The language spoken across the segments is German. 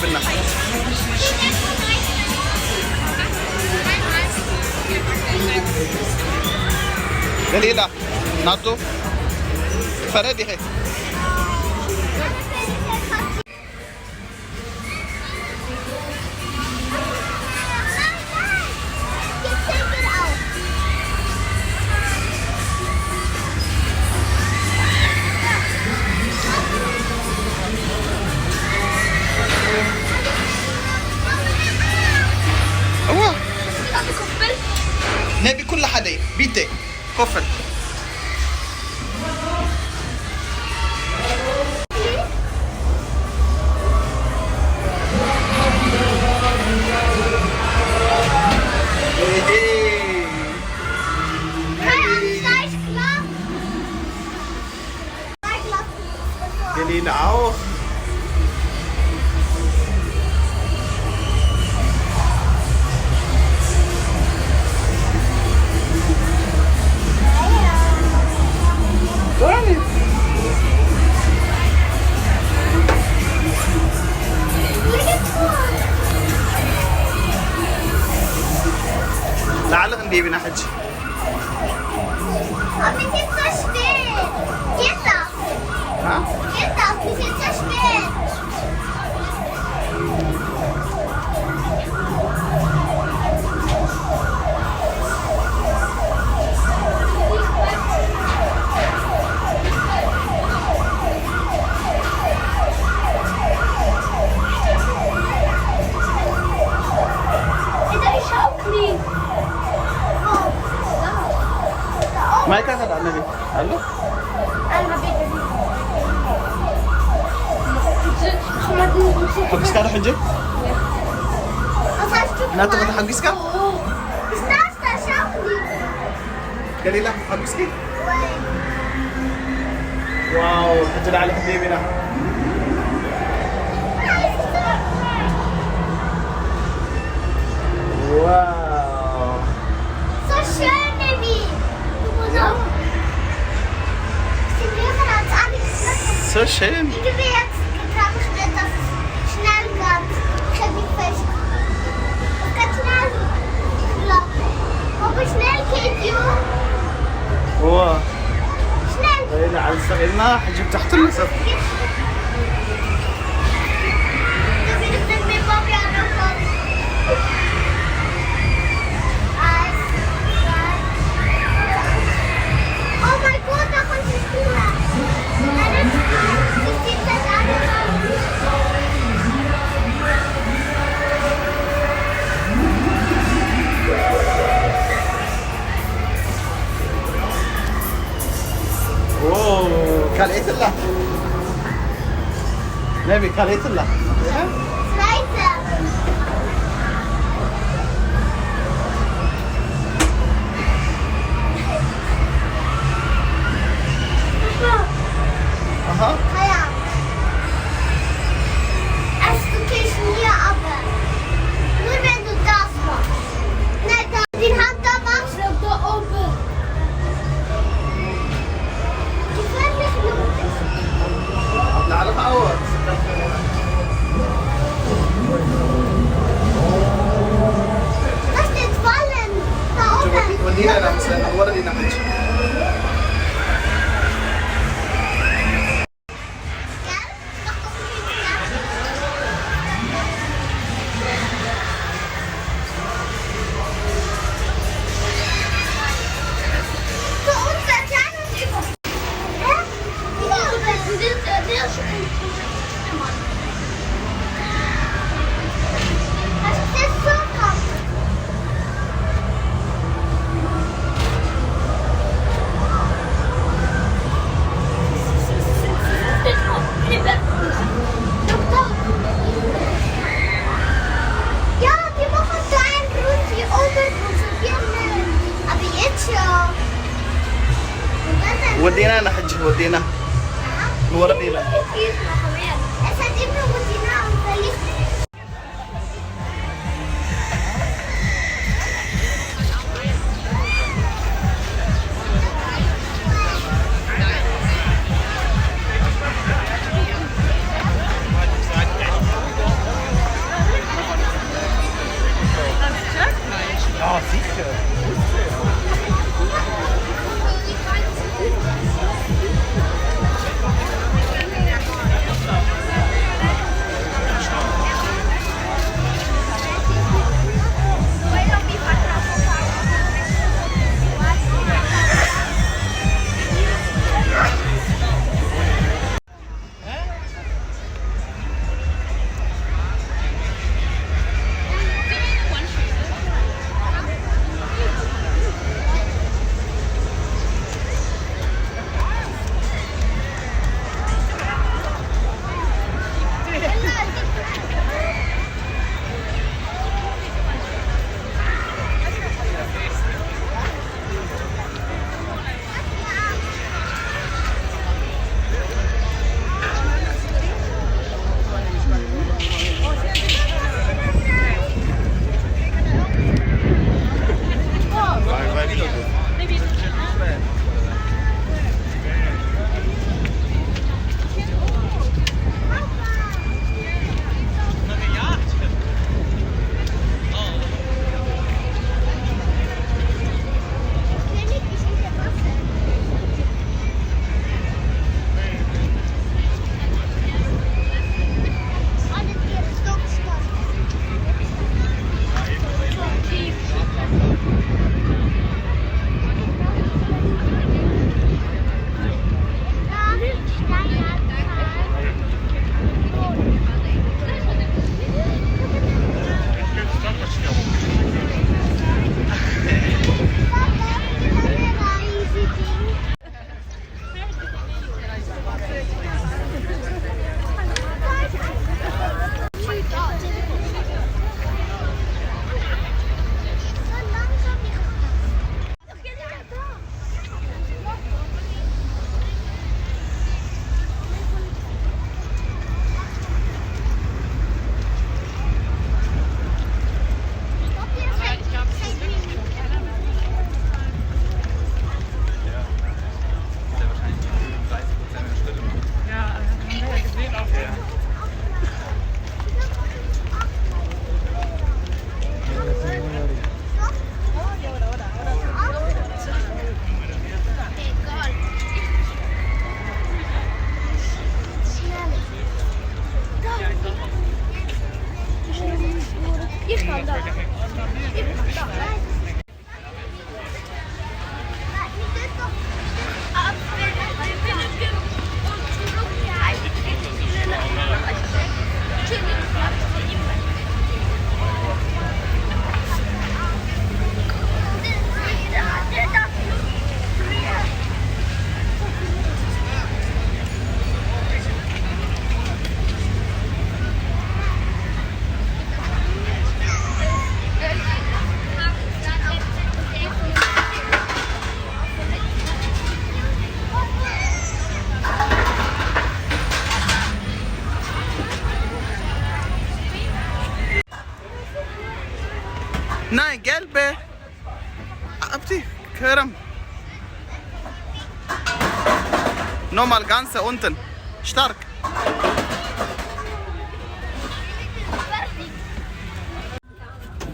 لنا. دليلة ناتو فردي هي. نبي كل حدا بيتي كفر. Gelina auch. لعلك نجيب حج. Aber es ist so spät. Geht das? ها؟ Geht das? Es ist so spät. ما يكاد هذا النبي. هلو؟ حقيس كذا حجة؟ لا تبغى حقيس كذا؟ قليلة حقيس كذا؟ واو حجة على حبيبنا. واو. So schön, Baby. Ja. Sie dürfen uns alles. So schön. Ich will jetzt getragen, dass es schnell geht. Ich habe mich fest. Es geht schnell. Aber schnell geht, Jo. واو. Schnell. قليلة على الصغيرنا حجة تحت النصف. Du willst mit mir Bobby anfangen. Oh mein Gott, da kommt die Spur. Ich sehe das alles. واو كاليت الله. نبي كاليت الله. Weiter. Aha. Ja. Also du gehst hier aber. Nur wenn du das machst. Nein, da, die Hand da machst du da oben. Gefährlich nur. لعلك عوض. Das steht fallen. Da oben. ودينا أنا مثلا ورا دينا حج. Gell? Mach doch nicht, gell? Für uns der Kleine und über. Hä? Der ist schon. Das ist so krass. Ja, wir machen so einen Grund wie oben und so gerne. Aber jetzt schon. Und dann ودينا أنا حج ودينا. ورا دينا. Es hat immer Routine und verliebt. Nein, gelbe. Abdi, Kerem. Nochmal ganz unten. Stark.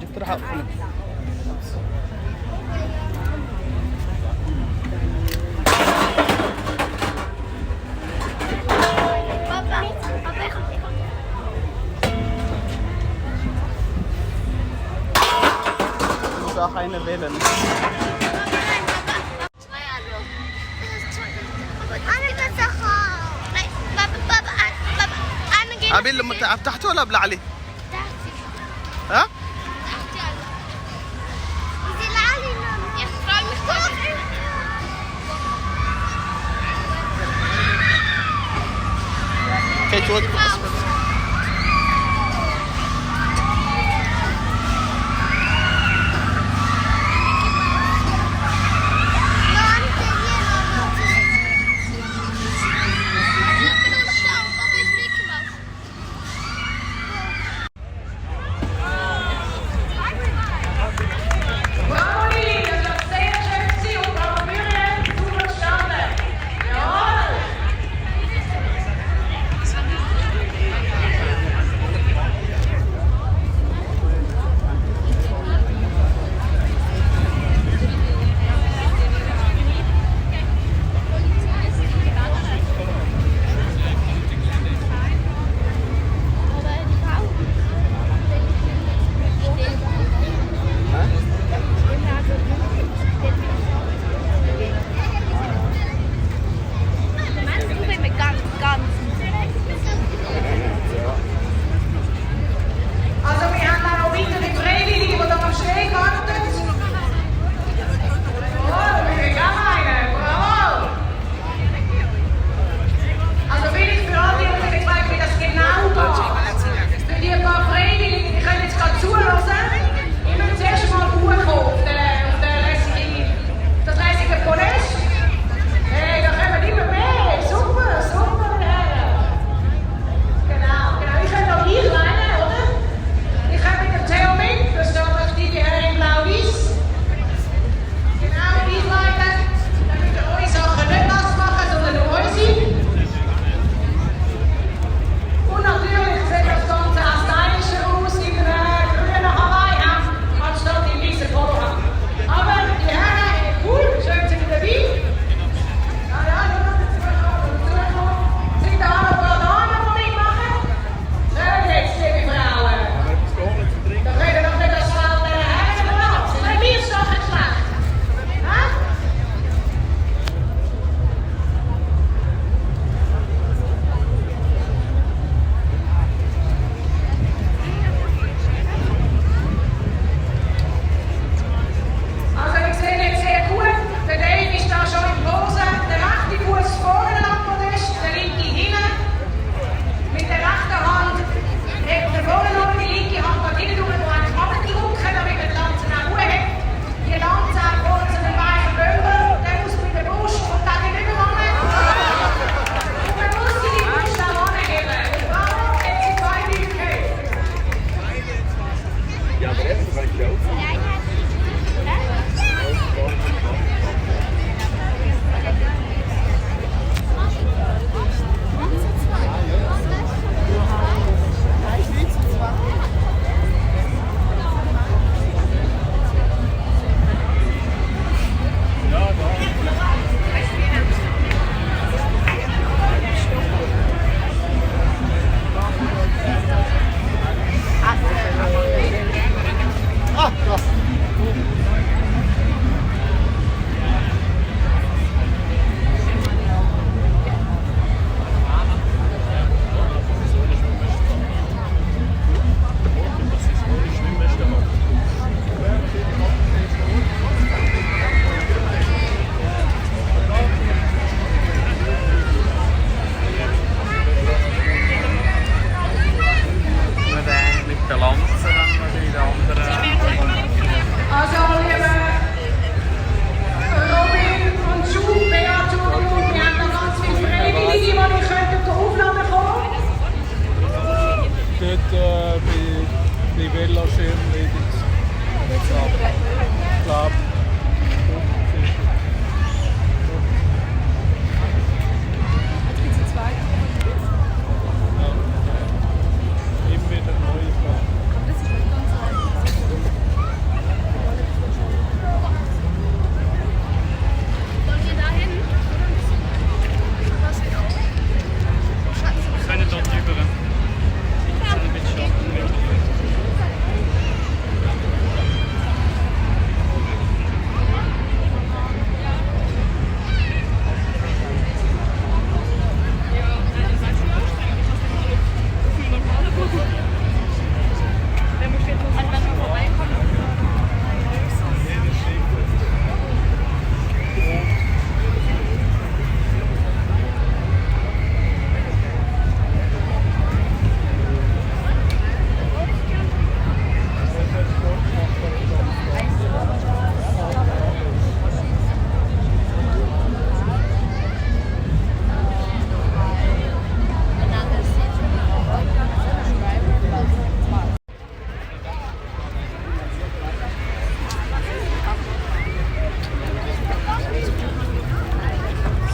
جبت راح أقفل. Auch eine wählen. أبي اللي تحت ولا بلا علي؟ ها؟ كي توقف. der Lanze, wenn man in der anderen... Also, liebe Robin und Schuh, Beat, wir haben noch ganz viele Freiwillige, die könnten zur Aufnahme kommen. Dort bei Veloschirm wenigstens. Ich glaube, immer wieder neue Fragen. Wir können dort rüber. Ich kann mit Schatten mit.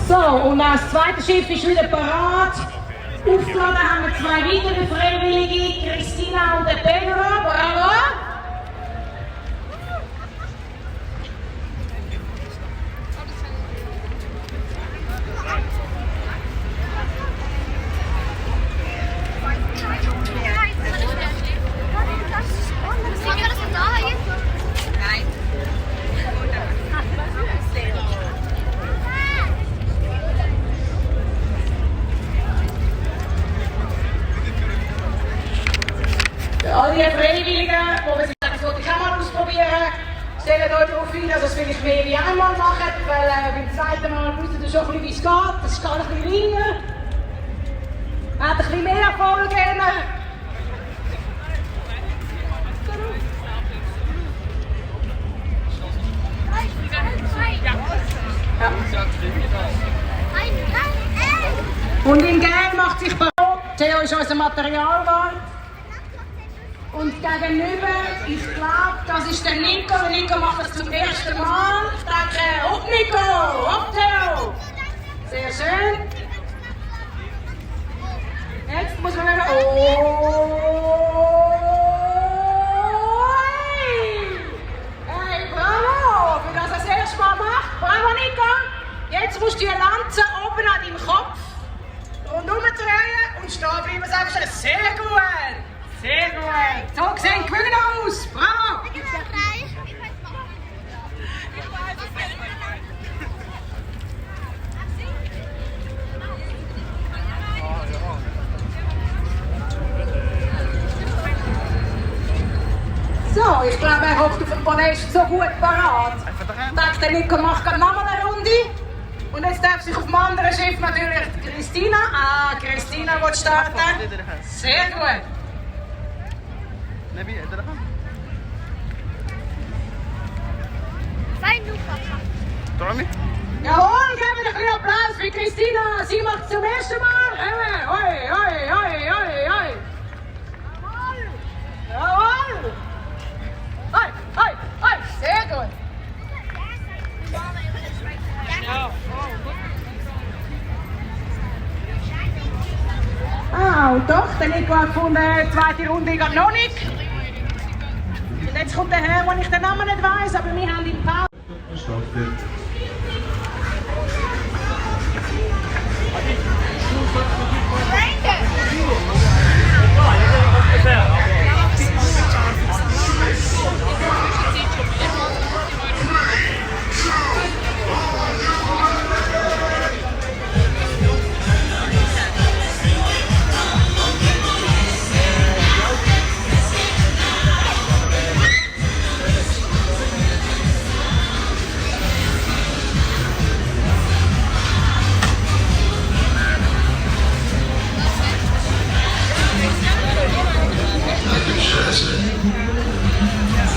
So, und das zweite Schiff ist wieder parat. Aufgeladen haben wir zwei weitere Freiwillige, Christina und der Pedro. Bravo! All die Freiwilligen, die sich das auch mal ausprobieren, stellen euch darauf ein, dass es vielleicht mehr wie einmal machen, weil beim zweiten Mal wisst ihr schon ein bisschen, wie es geht. Das geht ein bisschen länger. Man hat ein bisschen mehr Erfolg gerne. Ja. Und in Gelb macht sich bereit. Theo ist unser Materialwart. Und gegenüber, ich glaube, das ist der Nico. Der Nico macht das zum ersten Mal. Ich denke, hopp Nico, hopp Theo. Sehr schön. Jetzt muss man wieder... Oh! Hey, bravo! Für das er das erste Mal macht. Bravo Nico! Jetzt musst du die Lanze oben an deinem Kopf rundherum drehen und stehen bleiben. Sagst du, sehr gut! Sehr gut! So sehen die Gewinner aus! Bravo! So, ich glaube, er hofft auf den Podest so gut parat. Ich denke, der Nico macht gerade nochmal eine Runde. Und jetzt darf sich auf dem anderen Schiff natürlich Christina. Ah, Christina will starten. Sehr gut. نبي ادرها Fein, du Papa. طعمي Jawohl, geben wir ein bisschen Applaus für Christina. Sie macht es zum ersten Mal. Oi, oi, oi, oi, oi. Jawohl. Oi, oi, oi. Sehr gut. Ah, und doch, der Nico hat gefunden, die zweite Runde geht noch nicht. Und jetzt kommt der Herr, den ich den Namen nicht weiss, aber wir haben ihn Pause.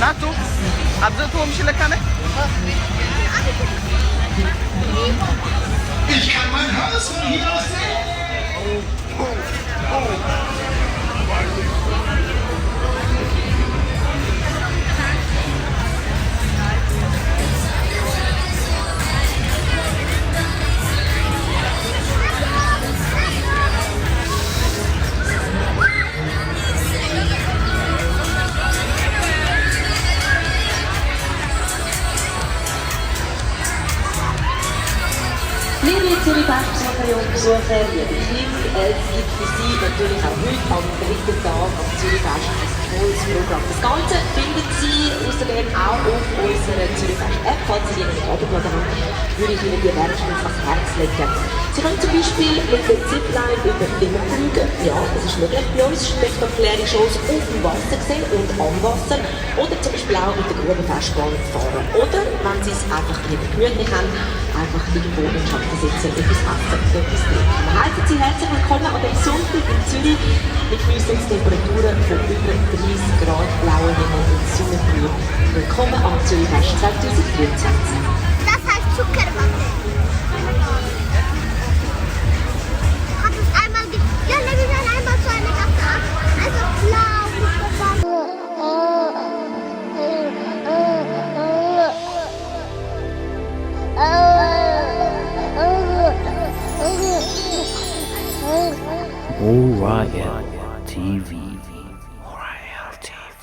ناتو عبدتهم مش لك أنا Ich kann mein Haus von hier aus sehen. Liebe Zürich-Besucherinnen und Besucher, liebe Kinder, es gibt für Sie natürlich auch heute am dritten Tag am Zürich-Fest ein tolles Programm. Das Ganze finden Sie außerdem auch auf unserer Zürich-Fest-App. Falls Sie die noch nicht heruntergeladen haben, würde ich Ihnen die wärmstens ans Herz legen. Sie können zum Beispiel mit der Zipline über Finger fliegen. Ja, das ist möglich bei uns. Spektakuläre Shows auf dem Wasser sehen und am Wasser. Oder zum Beispiel auch mit der Grubenfestbahn fahren. Oder, wenn Sie es einfach lieber gemütlich haben, einfach irgendwo im Schatten sitzen, etwas essen, etwas trinken. Wir heißen Sie herzlich willkommen an dem Sonntag in Zürich mit Temperaturen von über 30 Grad, blauem Himmel und Sonnenbrühe. Willkommen am Zürich-Fest 2023. Das heißt Zuckerwatte. Hat es einmal ja, wir werden einmal so eine Gasse ab. Also blau, Orion TV. Orion TV.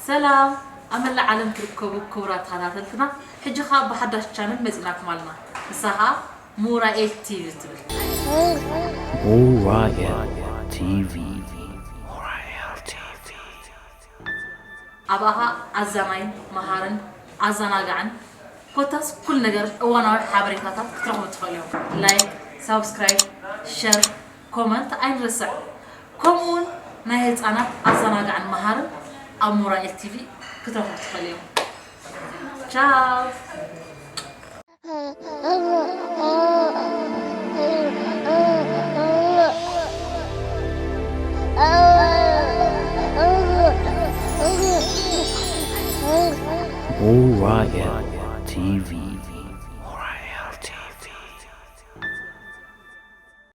سلام أمل العالم تركبوا كورات هذا حجة خاب بحدش channel مزيناكم علنا مساها مورا 8 تي في Orion TV. Orion TV. أباها أزماين مهارن أزناقعن كوتاس كل نجار وانا حابري كاتات تروحوا تخليهم لايك سبسكرايب شير كومنت أين رسع كومون نهيت أنا أزناقعن مهارن أمورا ال تي في تروحوا تخليهم تشاو Orion TV.